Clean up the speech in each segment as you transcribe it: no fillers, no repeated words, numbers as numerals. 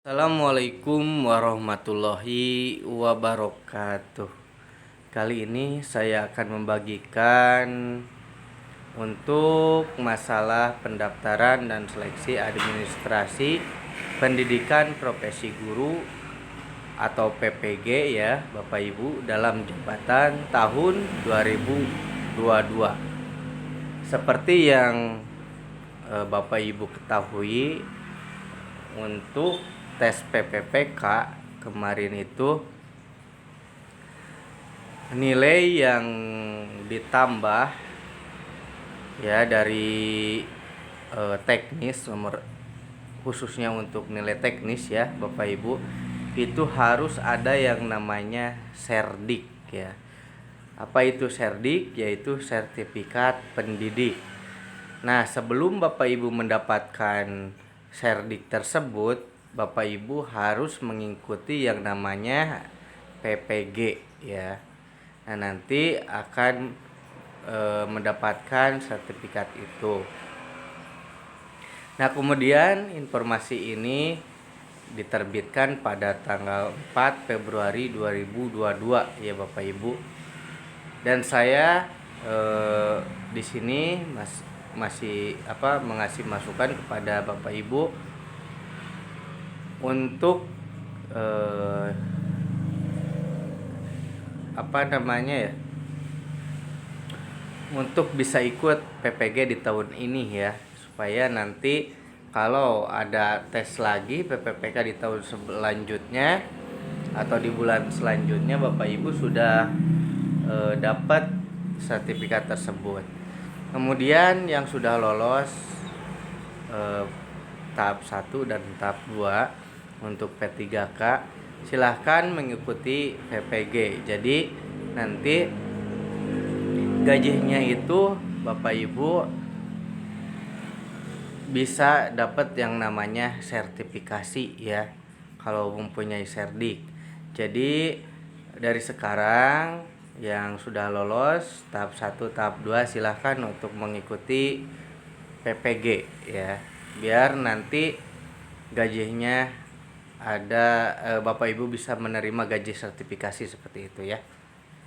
Assalamualaikum warahmatullahi wabarakatuh. Kali ini saya akan membagikan untuk masalah pendaftaran dan seleksi administrasi pendidikan profesi guru atau PPG ya Bapak Ibu dalam jabatan tahun 2022. Seperti yang Bapak Ibu ketahui, untuk tes PPPK kemarin itu nilai yang ditambah ya dari teknis nomor khususnya untuk nilai teknis ya Bapak Ibu, itu harus ada yang namanya serdik ya. Apa itu serdik? Yaitu sertifikat pendidik. Nah, sebelum Bapak Ibu mendapatkan serdik tersebut, Bapak Ibu harus mengikuti yang namanya PPG ya. Nah, nanti akan mendapatkan sertifikat itu. Nah, kemudian informasi ini diterbitkan pada tanggal 4 Februari 2022 ya Bapak Ibu. Dan saya di sini masih mengasih masukan kepada Bapak Ibu untuk untuk bisa ikut PPG di tahun ini ya, supaya nanti kalau ada tes lagi PPPK di tahun selanjutnya atau di bulan selanjutnya Bapak Ibu sudah dapat sertifikat tersebut. Kemudian yang sudah lolos tahap 1 dan tahap 2 untuk P3K silahkan mengikuti PPG. Jadi nanti gajinya itu Bapak Ibu bisa dapat yang namanya sertifikasi ya kalau mempunyai serdik. Jadi dari sekarang yang sudah lolos tahap 1, tahap 2 silahkan untuk mengikuti PPG ya. Biar nanti gajinya ada, Bapak Ibu bisa menerima gaji sertifikasi seperti itu ya.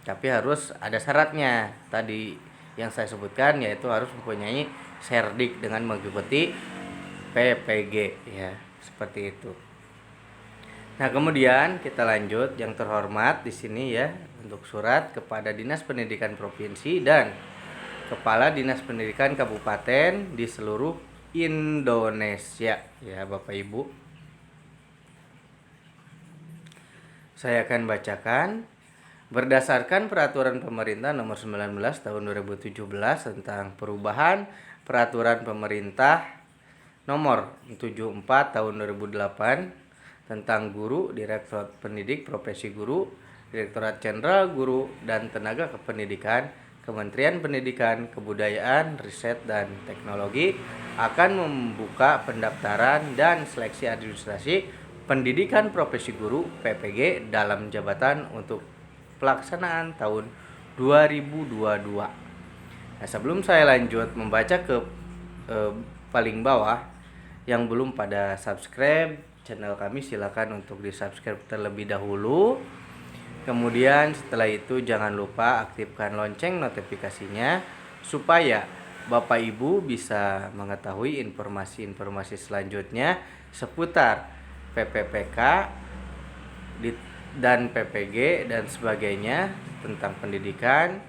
Tapi harus ada syaratnya tadi yang saya sebutkan, yaitu harus mempunyai serdik dengan mengikuti PPG ya, seperti itu. Nah, kemudian kita lanjut yang terhormat di sini ya, untuk surat kepada Dinas Pendidikan Provinsi dan Kepala Dinas Pendidikan Kabupaten di seluruh Indonesia ya Bapak Ibu. Saya akan bacakan. Berdasarkan Peraturan Pemerintah Nomor 19 Tahun 2017 tentang perubahan Peraturan Pemerintah Nomor 74 Tahun 2008 tentang Guru, Direktorat Pendidik Profesi Guru, Direktorat Jenderal Guru dan Tenaga Kependidikan, Kementerian Pendidikan, Kebudayaan, Riset dan Teknologi akan membuka pendaftaran dan seleksi administrasi pendidikan profesi guru PPG dalam jabatan untuk pelaksanaan tahun 2022. Nah, sebelum saya lanjut membaca ke paling bawah, yang belum pada subscribe channel kami silakan untuk di subscribe terlebih dahulu. Kemudian setelah itu jangan lupa aktifkan lonceng notifikasinya supaya Bapak Ibu bisa mengetahui informasi-informasi selanjutnya seputar PPPK dan PPG dan sebagainya tentang pendidikan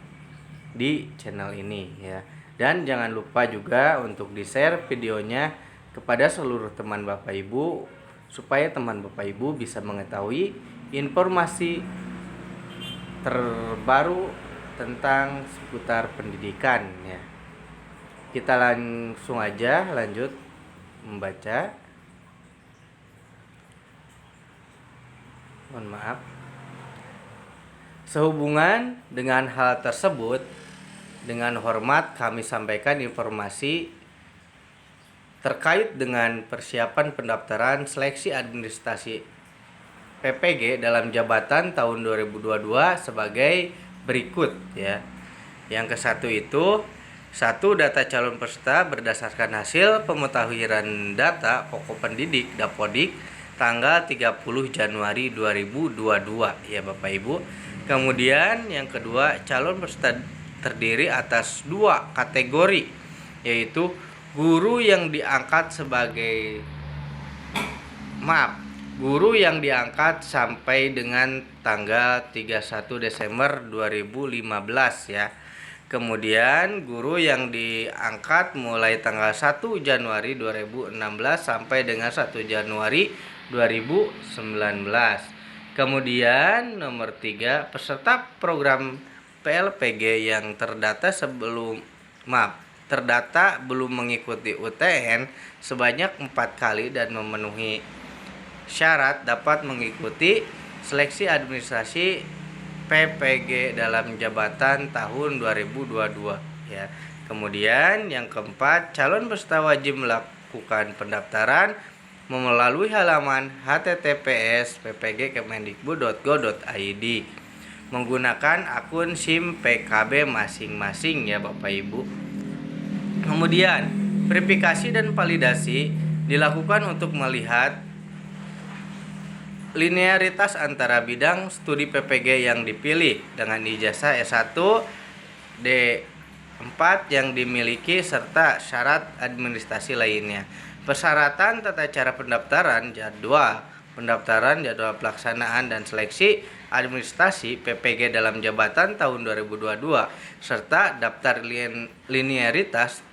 di channel ini ya. Dan jangan lupa juga untuk di-share videonya kepada seluruh teman Bapak Ibu supaya teman Bapak Ibu bisa mengetahui informasi terbaru tentang seputar pendidikan ya. Kita langsung aja lanjut membaca. Mohon maaf. Sehubungan dengan hal tersebut, dengan hormat kami sampaikan informasi terkait dengan persiapan pendaftaran seleksi administrasi PPG dalam jabatan tahun 2022 sebagai berikut ya. Yang ke-1 itu 1. Data calon peserta berdasarkan hasil pemutahiran data pokok pendidik (Dapodik) tanggal 30 Januari 2022 ya Bapak Ibu. Kemudian yang kedua, calon peserta terdiri atas 2 kategori, yaitu guru yang diangkat guru yang diangkat sampai dengan tanggal 31 Desember 2015 ya. Kemudian guru yang diangkat mulai tanggal 1 Januari 2016 sampai dengan 1 Januari 2019. Kemudian nomor 3, peserta program PLPG yang terdata belum mengikuti UTN sebanyak 4 kali dan memenuhi syarat dapat mengikuti seleksi administrasi PPG dalam jabatan tahun 2022 ya. Kemudian yang keempat, calon peserta wajib melakukan pendaftaran melalui halaman https://ppg.kemendikbud.go.id menggunakan akun SIM PKB masing-masing ya Bapak Ibu. Kemudian verifikasi dan validasi dilakukan untuk melihat linearitas antara bidang studi PPG yang dipilih dengan ijazah S1, D4 yang dimiliki serta syarat administrasi lainnya. Persyaratan tata cara pendaftaran, jadwal pendaftaran, jadwal pelaksanaan dan seleksi administrasi PPG dalam jabatan tahun 2022 serta daftar linearitas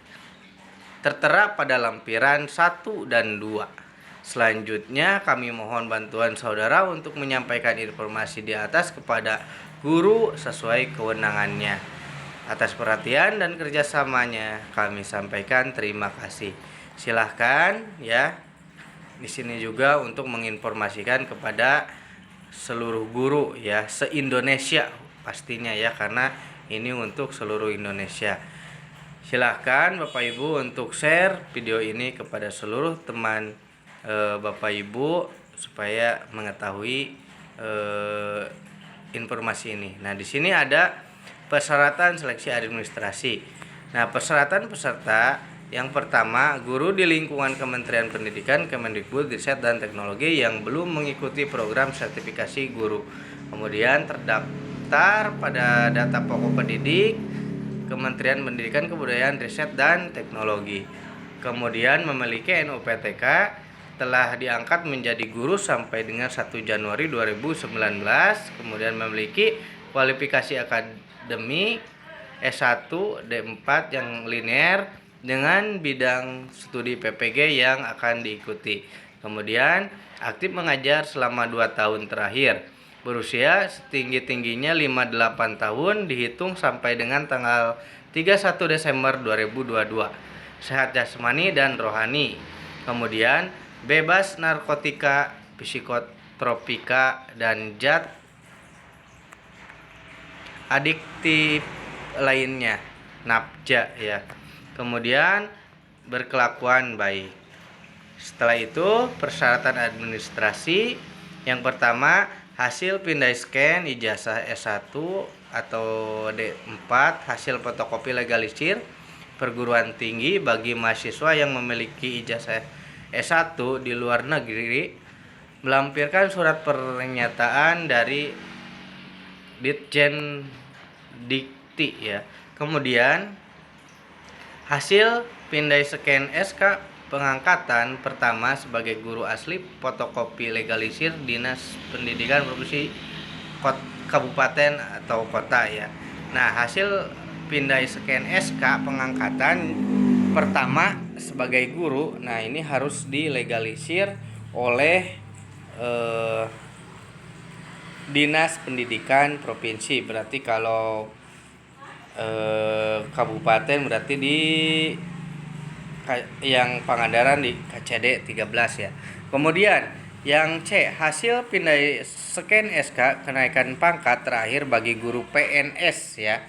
tertera pada lampiran 1 dan 2. Selanjutnya kami mohon bantuan saudara untuk menyampaikan informasi di atas kepada guru sesuai kewenangannya. Atas perhatian dan kerjasamanya kami sampaikan terima kasih. Silahkan ya. Di sini juga untuk menginformasikan kepada seluruh guru ya, se-Indonesia pastinya ya, karena ini untuk seluruh Indonesia. Silahkan Bapak Ibu untuk share video ini kepada seluruh teman Bapak Ibu supaya mengetahui informasi ini. Nah, di sini ada persyaratan seleksi administrasi. Nah, persyaratan peserta yang pertama, guru di lingkungan Kementerian Pendidikan, Kemendikbud, Riset dan Teknologi yang belum mengikuti program sertifikasi guru. Kemudian terdaftar pada data pokok pendidik Kementerian Pendidikan, Kebudayaan, Riset dan Teknologi. Kemudian memiliki NUPTK, telah diangkat menjadi guru sampai dengan 1 Januari 2019, kemudian memiliki kualifikasi akademik S1, D4 yang linear dengan bidang studi PPG yang akan diikuti. Kemudian aktif mengajar selama 2 tahun terakhir. Berusia setinggi-tingginya 58 tahun dihitung sampai dengan tanggal 31 Desember 2022. Sehat jasmani dan rohani. Kemudian bebas narkotika, psikotropika, dan zat adiktif lainnya, nafja ya. Kemudian berkelakuan baik. Setelah itu persyaratan administrasi yang pertama, hasil pindai scan ijazah S1 atau D4, hasil fotokopi legalisir perguruan tinggi bagi mahasiswa yang memiliki ijazah S1 di luar negeri, melampirkan surat pernyataan dari Ditjen Dikti ya. Kemudian hasil pindai scan SK pengangkatan pertama sebagai guru asli, fotokopi legalisir Dinas Pendidikan Provinsi Kabupaten atau Kota ya. Nah, hasil pindai scan SK pengangkatan pertama sebagai guru, nah ini harus dilegalisir oleh Dinas Pendidikan Provinsi. Berarti kalau kabupaten berarti di yang Pangandaran di KCD 13 ya. Kemudian yang C, hasil pindai scan SK kenaikan pangkat terakhir bagi guru PNS ya.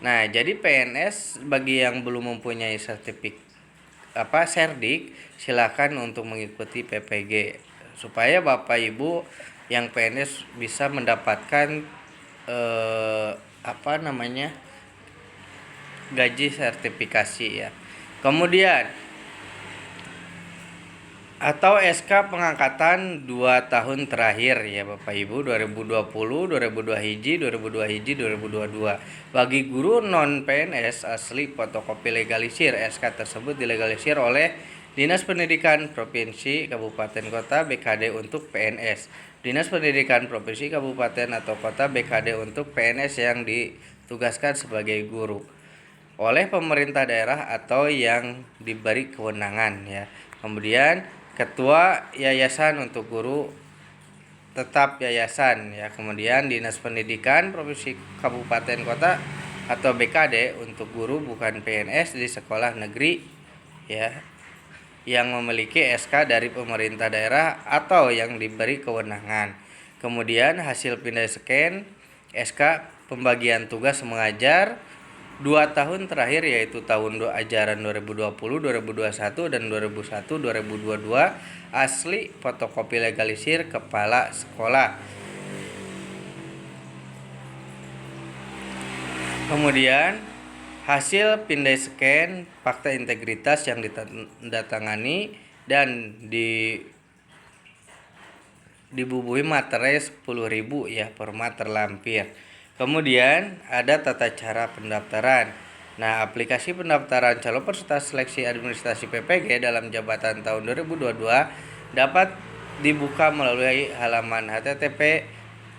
Nah, jadi PNS bagi yang belum mempunyai serdik, silakan untuk mengikuti PPG supaya Bapak Ibu yang PNS bisa mendapatkan gaji sertifikasi ya. Kemudian atau SK pengangkatan 2 tahun terakhir ya Bapak Ibu, 2020, 2002 hiji, 2002 hiji, 2022. Bagi guru non PNS asli fotokopi legalisir, SK tersebut dilegalisir oleh Dinas Pendidikan Provinsi Kabupaten Kota BKD untuk PNS. Dinas Pendidikan Provinsi Kabupaten atau Kota BKD untuk PNS yang ditugaskan sebagai guru oleh pemerintah daerah atau yang diberi kewenangan ya. Kemudian ketua yayasan untuk guru tetap yayasan ya. Kemudian Dinas Pendidikan Provinsi Kabupaten Kota atau BKD untuk guru bukan PNS di sekolah negeri ya yang memiliki SK dari pemerintah daerah atau yang diberi kewenangan. Kemudian hasil pindai scan SK pembagian tugas mengajar 2 tahun terakhir yaitu tahun ajaran 2020, 2021 dan 2001-2022 asli fotokopi legalisir kepala sekolah. Kemudian hasil pindai scan fakta integritas yang ditandatangani dan dibubuhi materai 10.000 ya per meter lampir. Kemudian ada tata cara pendaftaran. Nah, aplikasi pendaftaran calon peserta seleksi administrasi PPG dalam jabatan tahun 2022 dapat dibuka melalui halaman http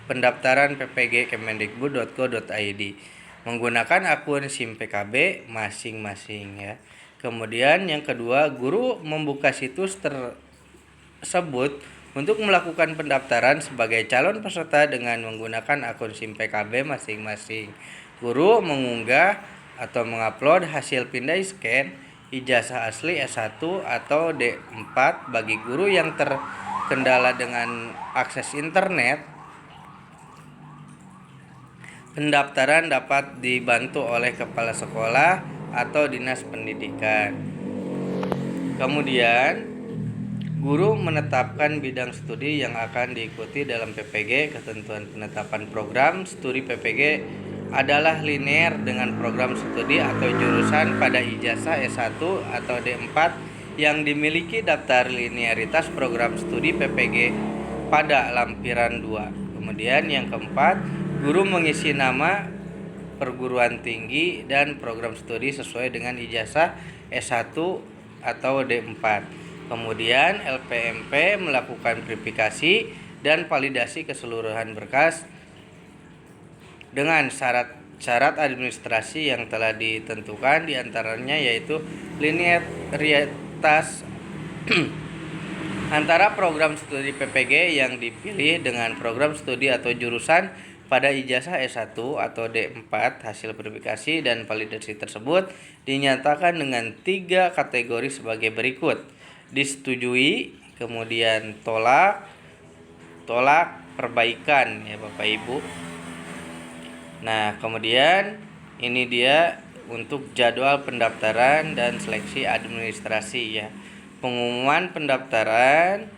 pendaftaran.ppg.kemendikbud.go.id menggunakan akun SIM PKB masing-masing ya. Kemudian yang kedua, guru membuka situs tersebut untuk melakukan pendaftaran sebagai calon peserta dengan menggunakan akun SIM PKB masing-masing. Guru mengunggah atau mengupload hasil pindai scan ijazah asli S1 atau D4 bagi guru yang terkendala dengan akses internet. Pendaftaran dapat dibantu oleh kepala sekolah atau dinas pendidikan. Kemudian guru menetapkan bidang studi yang akan diikuti dalam PPG. Ketentuan penetapan program studi PPG adalah linear dengan program studi atau jurusan pada ijazah S1 atau D4 yang dimiliki daftar linearitas program studi PPG pada lampiran 2. Kemudian yang keempat, guru mengisi nama perguruan tinggi dan program studi sesuai dengan ijazah S1 atau D4. Kemudian LPMP melakukan verifikasi dan validasi keseluruhan berkas dengan syarat administrasi yang telah ditentukan, diantaranya yaitu linearitas antara program studi PPG yang dipilih dengan program studi atau jurusan pada ijazah S1 atau D4. Hasil verifikasi dan validasi tersebut dinyatakan dengan 3 kategori sebagai berikut: disetujui, kemudian tolak, perbaikan ya Bapak Ibu. Nah, kemudian ini dia untuk jadwal pendaftaran dan seleksi administrasi ya. Pengumuman pendaftaran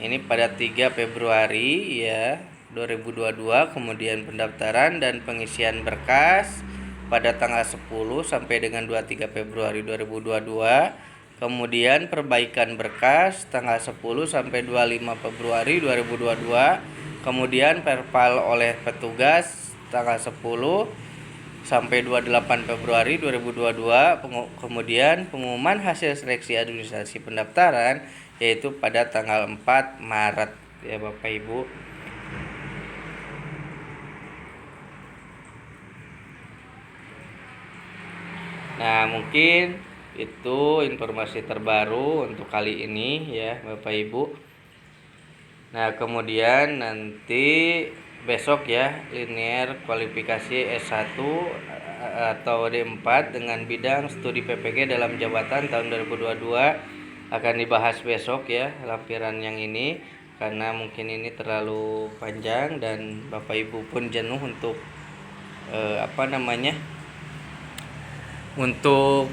ini pada 3 Februari ya 2022, kemudian pendaftaran dan pengisian berkas pada tanggal 10 sampai dengan 23 Februari 2022. Kemudian perbaikan berkas tanggal 10 sampai 25 Februari 2022. Kemudian perpal oleh petugas tanggal 10 sampai 28 Februari 2022. Kemudian pengumuman hasil seleksi administrasi pendaftaran yaitu pada tanggal 4 Maret ya Bapak Ibu. Nah, mungkin itu informasi terbaru untuk kali ini ya Bapak Ibu. Nah, kemudian nanti besok ya linear kualifikasi S1 atau D4 dengan bidang studi PPG dalam jabatan tahun 2022 akan dibahas besok ya lampiran yang ini, karena mungkin ini terlalu panjang dan Bapak Ibu pun jenuh untuk untuk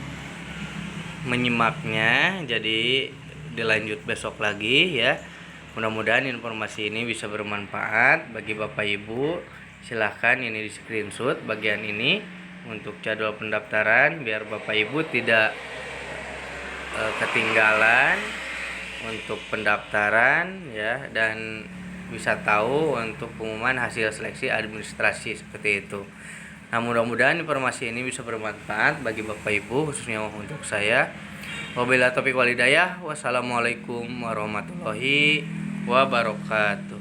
menyimaknya, jadi dilanjut besok lagi ya. Mudah-mudahan informasi ini bisa bermanfaat bagi Bapak Ibu. Silahkan ini di screenshot bagian ini untuk jadwal pendaftaran biar Bapak Ibu tidak ketinggalan untuk pendaftaran ya, dan bisa tahu untuk pengumuman hasil seleksi administrasi seperti itu. Nah, mudah-mudahan informasi ini bisa bermanfaat bagi Bapak Ibu, khususnya untuk saya. Wabillahi taufiq wal hidayah. Wassalamualaikum warahmatullahi wabarakatuh.